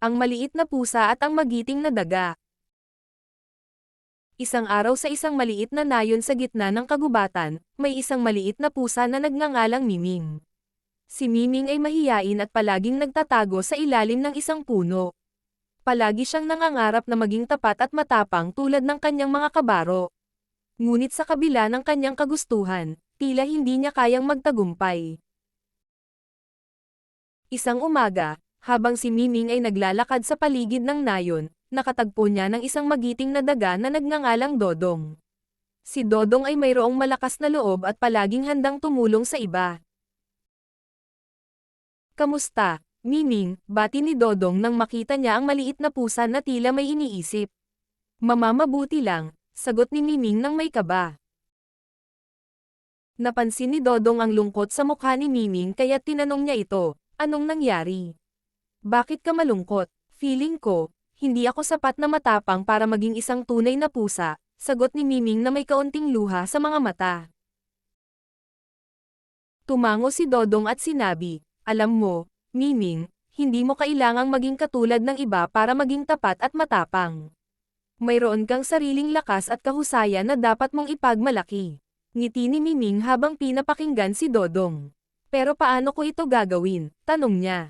Ang maliit na pusa at ang magiting na daga. Isang araw sa isang maliit na nayon sa gitna ng kagubatan, may isang maliit na pusa na nagngangalang Miming. Si Miming ay mahiyain at palaging nagtatago sa ilalim ng isang puno. Palagi siyang nangangarap na maging tapat at matapang tulad ng kanyang mga kabaro. Ngunit sa kabila ng kanyang kagustuhan, tila hindi niya kayang magtagumpay. Isang umaga, habang si Miming ay naglalakad sa paligid ng nayon, nakatagpo niya ng isang magiting na daga na nagngangalang Dodong. Si Dodong ay mayroong malakas na loob at palaging handang tumulong sa iba. "Kamusta, Miming?" bati ni Dodong nang makita niya ang maliit na pusa na tila may iniisip. "Mamamabuti lang," sagot ni Miming nang may kaba. Napansin ni Dodong ang lungkot sa mukha ni Miming kaya tinanong niya ito, "Anong nangyari? Bakit ka malungkot?" "Feeling ko, hindi ako sapat na matapang para maging isang tunay na pusa," sagot ni Miming na may kaunting luha sa mga mata. Tumango si Dodong at sinabi, "Alam mo, Miming, hindi mo kailangang maging katulad ng iba para maging tapat at matapang. Mayroon kang sariling lakas at kahusayan na dapat mong ipagmalaki." Ngiti ni Miming habang pinapakinggan si Dodong. "Pero paano ko ito gagawin?" tanong niya.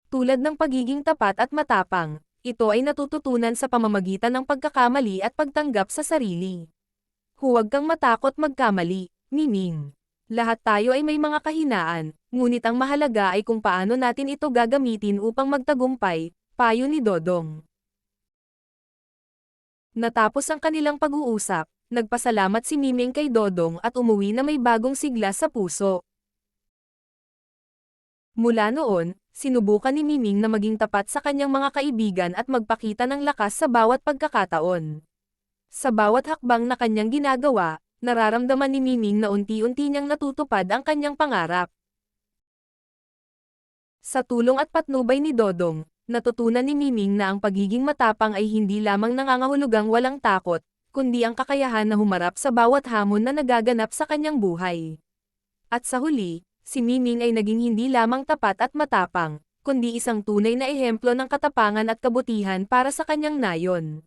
Tulad ng pagiging tapat at matapang, ito ay natututunan sa pamamagitan ng pagkakamali at pagtanggap sa sarili. Huwag kang matakot magkamali, Miming. Lahat tayo ay may mga kahinaan, ngunit ang mahalaga ay kung paano natin ito gagamitin upang magtagumpay, payo ni Dodong. Natapos ang kanilang pag-uusap, nagpasalamat si Miming kay Dodong at umuwi na may bagong sigla sa puso. Mula noon, sinubukan ni Miming na maging tapat sa kanyang mga kaibigan at magpakita ng lakas sa bawat pagkakataon. Sa bawat hakbang na kanyang ginagawa, nararamdaman ni Miming na unti-unti niyang natutupad ang kanyang pangarap. Sa tulong at patnubay ni Dodong, natutunan ni Miming na ang pagiging matapang ay hindi lamang nangangahulugang walang takot, kundi ang kakayahan na humarap sa bawat hamon na nagaganap sa kanyang buhay. At sa huli, si Miming ay naging hindi lamang tapat at matapang, kundi isang tunay na ehemplo ng katapangan at kabutihan para sa kanyang nayon.